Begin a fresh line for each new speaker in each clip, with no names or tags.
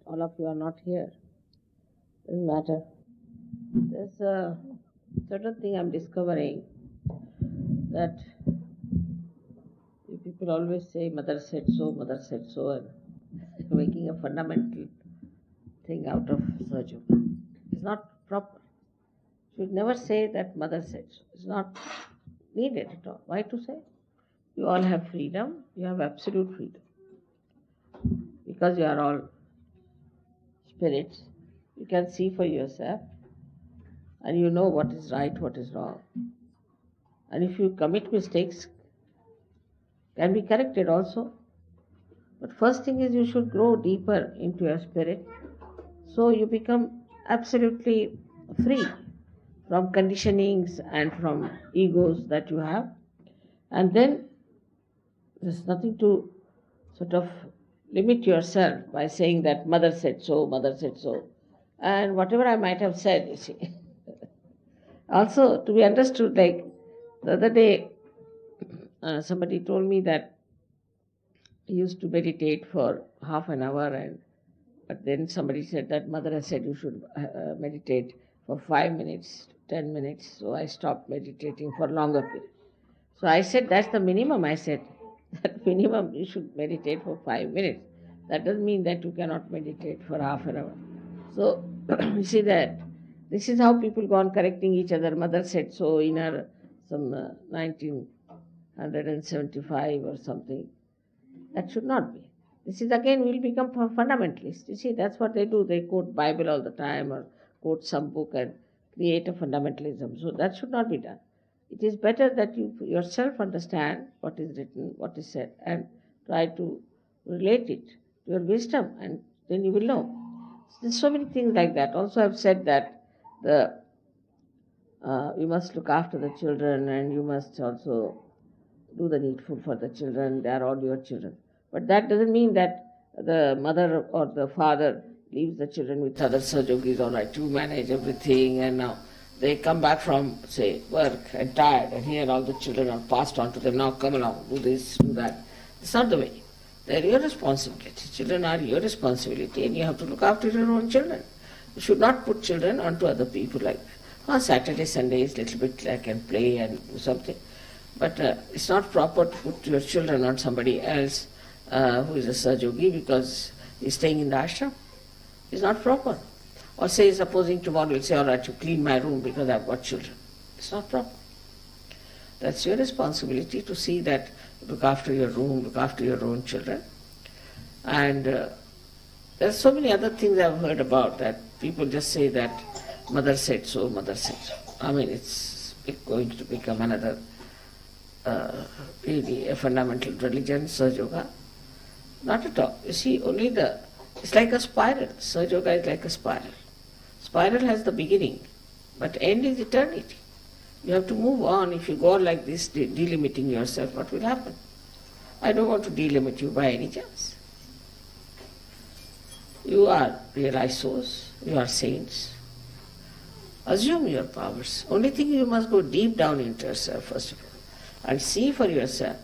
all of you are not here. Doesn't matter. There's a certain thing I'm discovering that people always say mother said so, and making a fundamental thing out of surgery. It's not proper. You should never say that mother said so. It's not needed at all. Why to say? You all have freedom. You have absolute freedom. Because you are all spirits, you can see for yourself and you know what is right, what is wrong. And if you commit mistakes, can be corrected also. But first thing is you should grow deeper into your spirit, so you become absolutely free from conditionings and from egos that you have. And then there's nothing to sort of limit yourself by saying that mother said so, and whatever I might have said, you see. Also, to be understood, like the other day, somebody told me that he used to meditate for half an hour, but then somebody said that mother has said you should meditate for 5 minutes, 10 minutes, so I stopped meditating for longer period. So I said that's the minimum, I said. That minimum you should meditate for 5 minutes. That doesn't mean that you cannot meditate for half an hour. So you see that this is how people go on correcting each other. Mother said so in her some 1975 or something. That should not be. This is again will become fundamentalists. You see, that's what they do. They quote Bible all the time or quote some book and create a fundamentalism. So that should not be done. It is better that you yourself understand what is written, what is said, and try to relate it to your wisdom, and then you will know. There's so many things like that. Also, I've said that you must look after the children, and you must also do the needful for the children. They are all your children. But that doesn't mean that the mother or the father leaves the children with other Sahajogis. All right, you manage everything, and now they come back from, say, work and tired, and here all the children are passed on to them. Now come along, do this, do that. It's not the way. They're your responsibility. Children are your responsibility, and you have to look after your own children. You should not put children onto other people like that. On Saturday, Sundays, a little bit I can play and do something. But it's not proper to put your children on somebody else who is a Sahajogi because he's staying in the ashram. It's not proper. Or say, supposing tomorrow you'll say, all right, you clean my room because I've got children. It's not proper. That's your responsibility to see that you look after your room, look after your own children. And there's so many other things I've heard about that people just say that mother said so, mother said so. I mean, it's going to become another really a fundamental religion, Sahajoga. Not at all. You see, it's like a spiral. Sahajoga is like a spiral. Spiral has the beginning, but end is eternity. You have to move on. If you go on like this, delimiting yourself, what will happen? I don't want to delimit you by any chance. You are realized souls, you are saints. Assume your powers. Only thing you must go deep down into yourself first of all and see for yourself.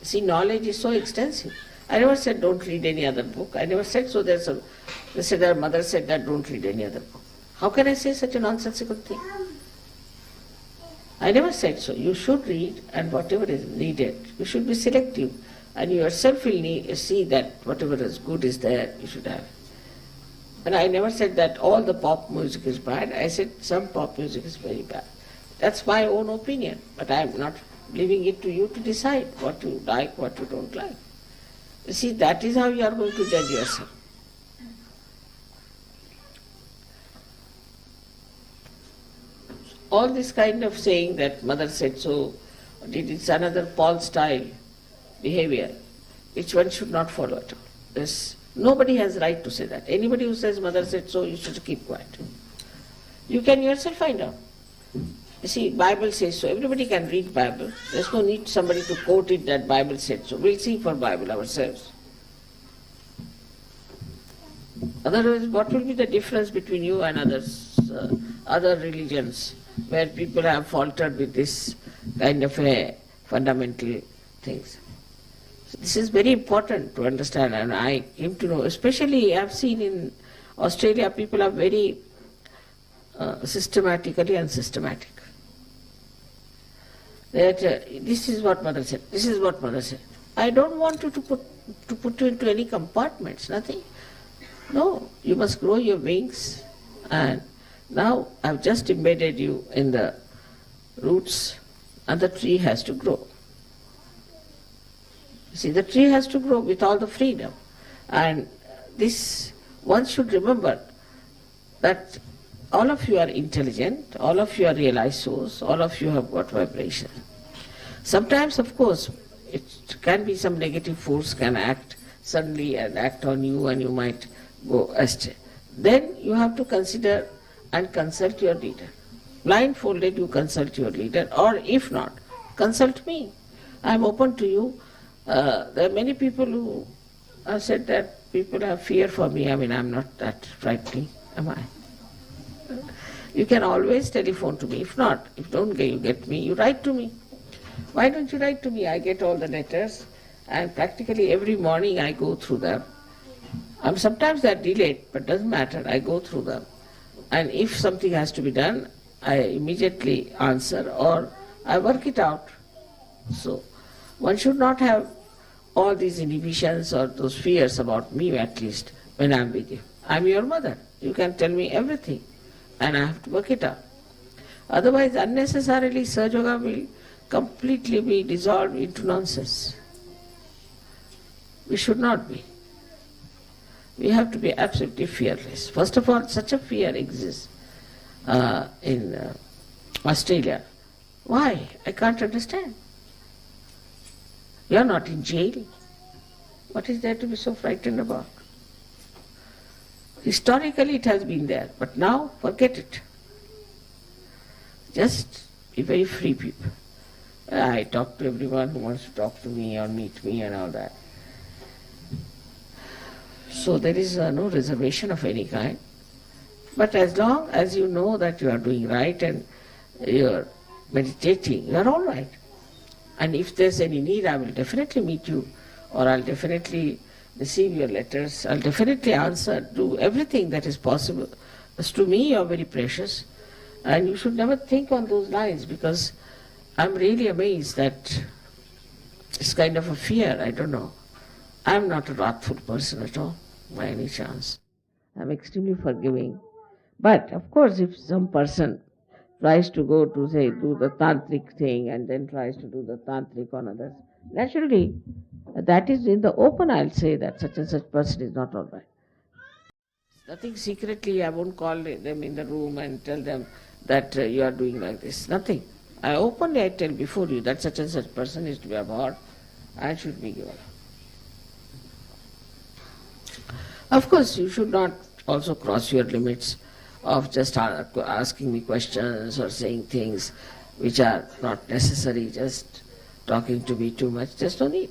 See, knowledge is so extensive. I never said don't read any other book. I never said so. They said their mother said that don't read any other book. How can I say such a nonsensical thing? I never said so. You should read, and whatever is needed, you should be selective, and you yourself will see that whatever is good is there, you should have. And I never said that all the pop music is bad. I said some pop music is very bad. That's my own opinion, but I am not leaving it to you to decide what you like, what you don't like. You see, that is how you are going to judge yourself. All this kind of saying that mother said so, it's another Paul style behavior, which one should not follow at all. Nobody has right to say that. Anybody who says mother said so, you should keep quiet. You can yourself find out. You see, Bible says so. Everybody can read Bible. There's no need somebody to quote it that Bible said so. We'll see for Bible ourselves. Otherwise, what will be the difference between you and others, other religions, where people have faltered with this kind of a fundamental things? So this is very important to understand, and I came to know, especially I have seen in Australia, people are very systematically unsystematic. That this is what mother said, this is what mother said. I don't want you to put you into any compartments, nothing. No, you must grow your wings, and now I've just embedded you in the roots, and the tree has to grow. See, the tree has to grow with all the freedom. And this, one should remember that all of you are intelligent, all of you are realized souls, all of you have got vibration. Sometimes, of course, it can be some negative force can act suddenly and act on you, and you might go astray. Then you have to consider and consult your leader. Blindfolded, you consult your leader, or if not, consult me. I am open to you. There are many people who have said that people have fear for me. I mean, I'm not that frightening, am I? You can always telephone to me. If not, if you get me, you write to me. Why don't you write to me? I get all the letters, and practically every morning I go through them. Sometimes they're delayed, but doesn't matter. I go through them. And if something has to be done, I immediately answer, or I work it out. So one should not have all these inhibitions or those fears about me, at least when I'm with you. I'm your mother. You can tell me everything, and I have to work it out. Otherwise, unnecessarily, Sahaja Yoga will completely be dissolved into nonsense. We should not be. We have to be absolutely fearless. First of all, such a fear exists in Australia. Why? I can't understand. You are not in jail. What is there to be so frightened about? Historically it has been there, but now forget it. Just be very free people. I talk to everyone who wants to talk to me or meet me and all that. So there is no reservation of any kind. But as long as you know that you are doing right and you are meditating, you are all right. And if there's any need, I will definitely meet you, or I'll definitely receive your letters. I'll definitely answer, do everything that is possible. As to me, you're very precious, and you should never think on those lines, because I'm really amazed that it's kind of a fear, I don't know. I'm not a wrathful person at all, by any chance. I'm extremely forgiving. But, of course, if some person tries to go to, say, do the tantric thing and then tries to do the tantric on others, naturally, that is in the open, I'll say that such and such person is not all right. Nothing secretly, I won't call them in the room and tell them that you are doing like this. Nothing. I openly tell before you that such and such person is to be abhorred and should be given. Of course, you should not also cross your limits of just asking me questions or saying things which are not necessary, just talking to me too much. There's no need.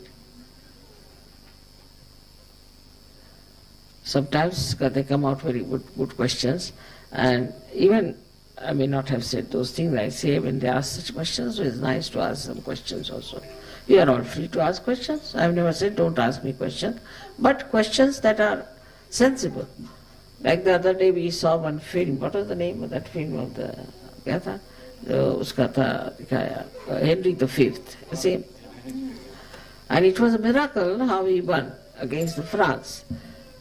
Sometimes they come out very good questions, and even I may not have said those things I say when they ask such questions, so it's nice to ask some questions also. You are all free to ask questions. I've never said don't ask me questions, but questions that are sensible. Like the other day we saw one film. What was the name of that film of the Gatha? Henry V, same. And it was a miracle how he won against the France.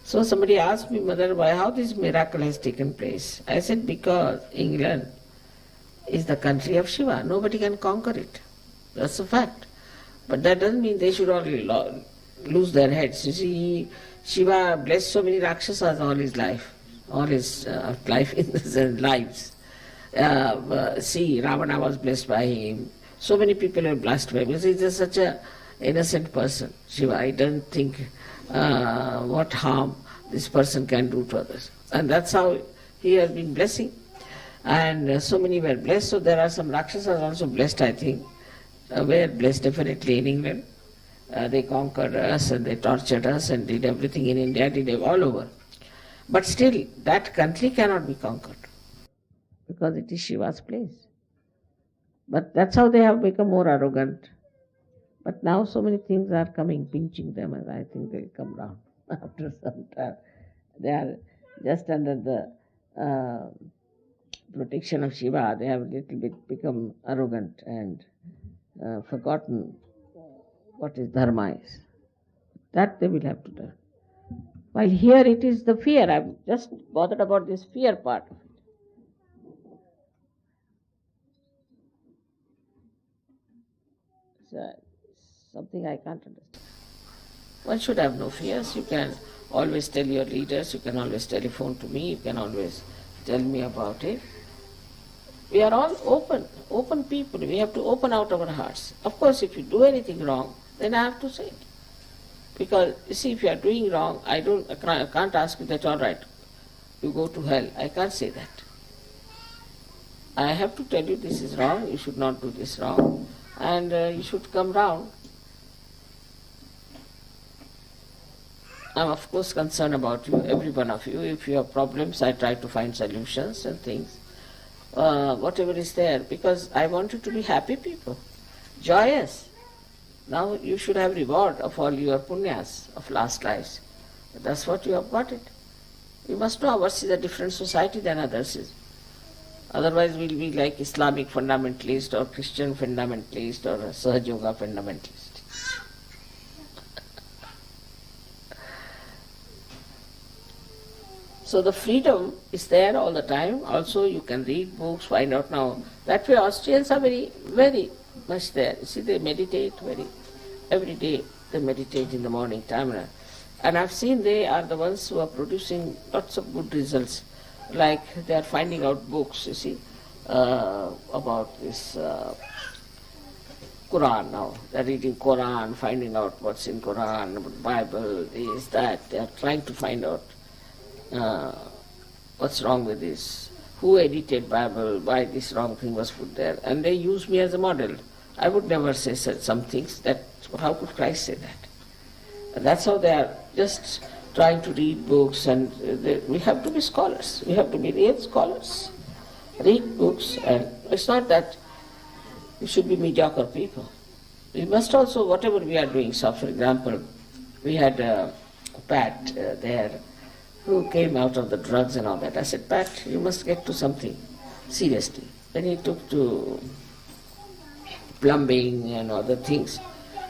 So somebody asked me, Mother, how this miracle has taken place? I said, because England is the country of Shiva. Nobody can conquer it. That's a fact. But that doesn't mean they should all lose their heads. You see, Shiva blessed so many Rakshasas all his life in the lives. See, Ravana was blessed by him. So many people were blessed by him. He's just such an innocent person, Shiva. He doesn't think what harm this person can do to others. And that's how he has been blessing. And so many were blessed. So there are some Rakshasas also blessed, I think. Were blessed definitely in England. They conquered us and they tortured us and did everything in India, did all over. But still, that country cannot be conquered because it is Shiva's place. But that's how they have become more arrogant. But now so many things are coming, pinching them, and I think they'll come down after some time. They are just under the protection of Shiva. They have a little bit become arrogant and forgotten what is dharma is. That they will have to learn. While here it is the fear. I'm just bothered about this fear part of it. So, something I can't understand. One should have no fears. You can always tell your leaders, you can always telephone to me, you can always tell me about it. We are all open people. We have to open out our hearts. Of course, if you do anything wrong, then I have to say it. Because, you see, if you are doing wrong, I can't ask you that, all right, you go to hell. I can't say that. I have to tell you this is wrong, you should not do this wrong, and you should come round. I'm of course concerned about you, every one of you. If you have problems, I try to find solutions and things, whatever is there, because I want you to be happy people, joyous. Now you should have reward of all your punyas of last lives. That's what you have got it. You must know ours is a different society than others is. Otherwise we'll be like Islamic fundamentalist or Christian fundamentalist or a Sahaj Yoga fundamentalist. So the freedom is there all the time. Also you can read books, find out now. That way Austrians are very, very much there. You see, they meditate every day. They meditate in the morning time. And I've seen they are the ones who are producing lots of good results. Like they are finding out books, you see, about this Quran now. They are reading Quran, finding out what's in Quran, about Bible, this, that. They are trying to find out what's wrong with this, who edited Bible, why this wrong thing was put there, and they use me as a model. I would never say such some things. That how could Christ say that? And that's how they are just trying to read books, and we have to be scholars. We have to be real scholars. Read books, and it's not that we should be mediocre people. We must also, whatever we are doing. So, for example, we had Pat there, who came out of the drugs and all that. I said, Pat, you must get to something seriously. Then he took to plumbing and other things.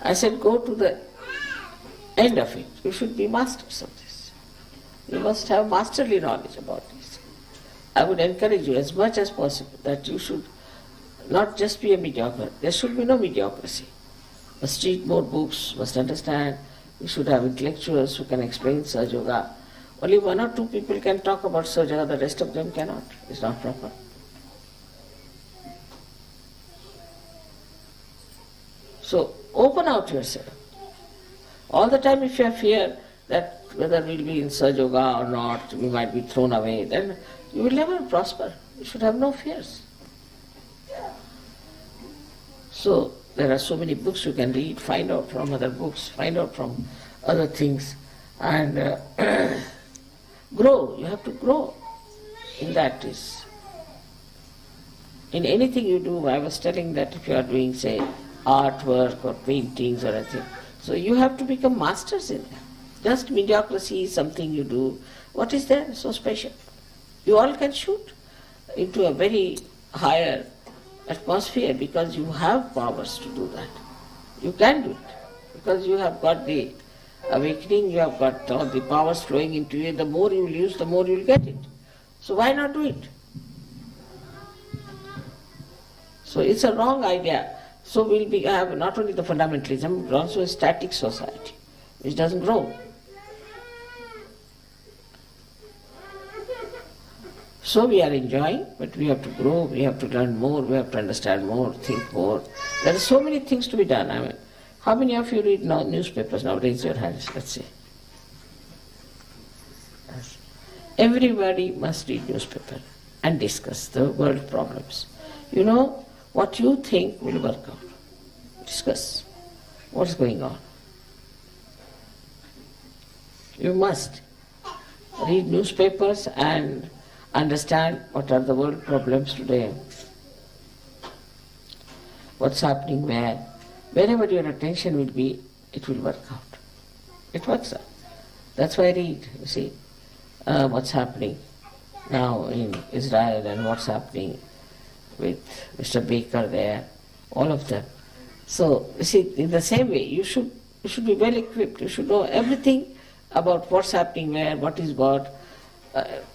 I said, go to the end of it. You should be masters of this. You must have masterly knowledge about this. I would encourage you as much as possible that you should not just be a mediocre. There should be no mediocrity. Must read more books, must understand. You should have intellectuals who can explain Sahaj Yoga. Only one or two people can talk about Sahaj Yoga, the rest of them cannot. It's not proper. So open out yourself. All the time if you have fear that whether we'll be in Sahaj Yoga or not, we might be thrown away, then you will never prosper. You should have no fears. So there are so many books you can read, find out from other books, find out from other things, and grow. You have to grow in that is. In anything you do, I was telling that if you are doing, say, artwork or paintings or anything, so you have to become masters in that. Just mediocrity is something you do. What is there so special? You all can shoot into a very higher atmosphere because you have powers to do that. You can do it because you have got the awakening, you have got all the powers flowing into you. The more you will use, the more you will get it. So why not do it? So it's a wrong idea. So we'll have not only the fundamentalism, but also a static society, which doesn't grow. So we are enjoying, but we have to grow, we have to learn more, we have to understand more, think more. There are so many things to be done. I mean, how many of you read now newspapers now? Raise your hands, let's see. Yes. Everybody must read newspaper and discuss the world problems. You know, what you think will work out. Discuss what's going on. You must read newspapers and understand what are the world problems today. What's happening where? wherever your attention will be, it will work out. It works out. That's why I read, you see, what's happening now in Israel and what's happening with Mr. Baker there, all of them. So, you see, in the same way, you should be well equipped. You should know everything about what's happening where, what is what.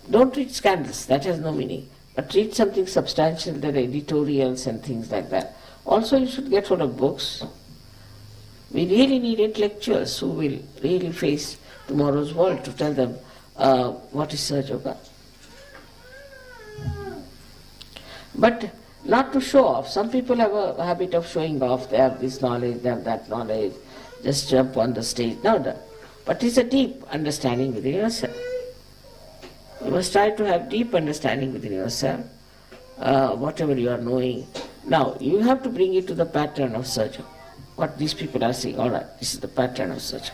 Don't read scandals, that has no meaning. But read something substantial, the editorials and things like that. Also, you should get hold of books. We really need intellectuals who will really face tomorrow's world to tell them what is Sahaja Yoga. But not to show off. Some people have a habit of showing off. They have this knowledge, they have that knowledge, just jump on the stage. No. But it's a deep understanding within yourself. You must try to have deep understanding within yourself, whatever you are knowing. Now, you have to bring it to the pattern of Sahaja. What these people are saying, all right, this is the pattern of Sahaja.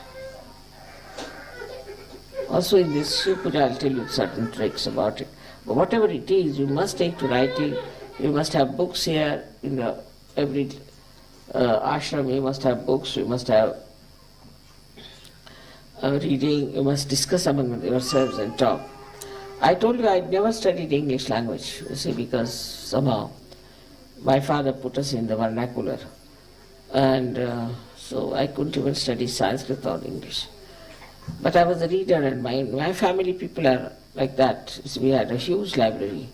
Also in this Shiv Puja, I'll tell you certain tricks about it. But whatever it is, you must take to writing. You must have books here in every ashram. You must have books. You must have reading. You must discuss among yourselves and talk. I told you I never studied English language, you see, because somehow my father put us in the vernacular. And so I couldn't even study Sanskrit or English. But I was a reader, and my family people are like that. So we had a huge library.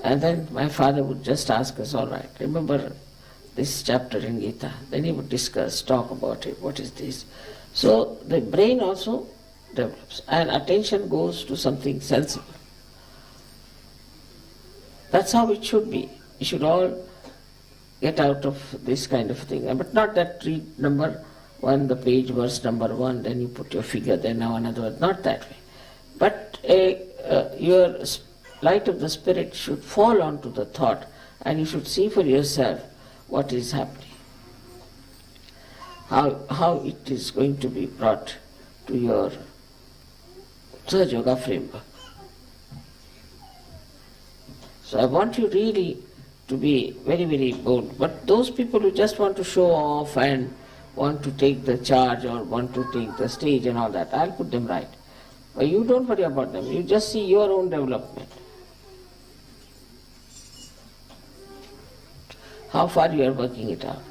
And then my father would just ask us, all right, remember this chapter in Gita. Then he would discuss, talk about it, what is this. So the brain also develops, and attention goes to something sensible. That's how it should be. We should all get out of this kind of thing. But not that read number one, the page, verse number one, then you put your figure, then now another one. Not that way. But your light of the spirit should fall onto the thought, and you should see for yourself what is happening. How it is going to be brought to your Sahaja Yoga framework. So I want you really to be very, very bold. But those people who just want to show off and want to take the charge or want to take the stage and all that, I'll put them right. But you don't worry about them. You just see your own development. How far you are working it out.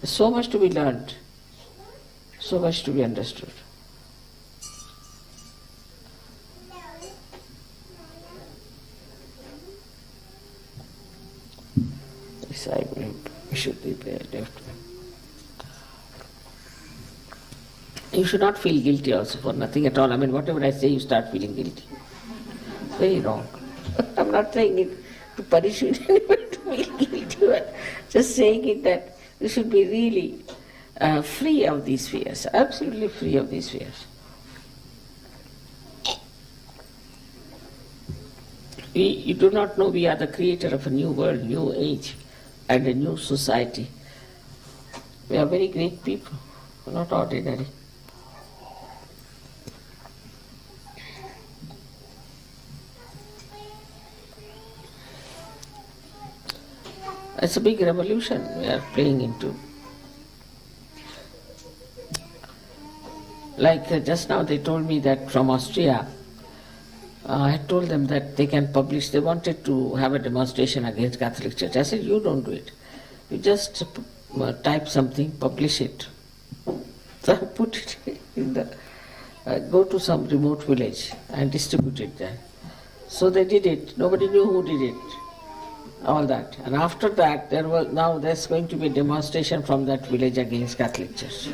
There's so much to be learned, so much to be understood. This I should be left. You should not feel guilty also for nothing at all. I mean, whatever I say, you start feeling guilty. It's very wrong. I'm not saying it to punish you, to feel guilty, but just saying it that you should be really free of these fears, absolutely free of these fears. You do not know we are the creator of a new world, new age, and a new society. We are very great people, not ordinary. It's a big revolution we are playing into. Like just now they told me that from Austria, I told them that they can publish, they wanted to have a demonstration against Catholic Church. I said, you don't do it. You just type something, publish it. So I put it in the, go to some remote village and distribute it there. So they did it. Nobody knew who did it. All that. And after that, there's going to be a demonstration from that village against Catholic Church.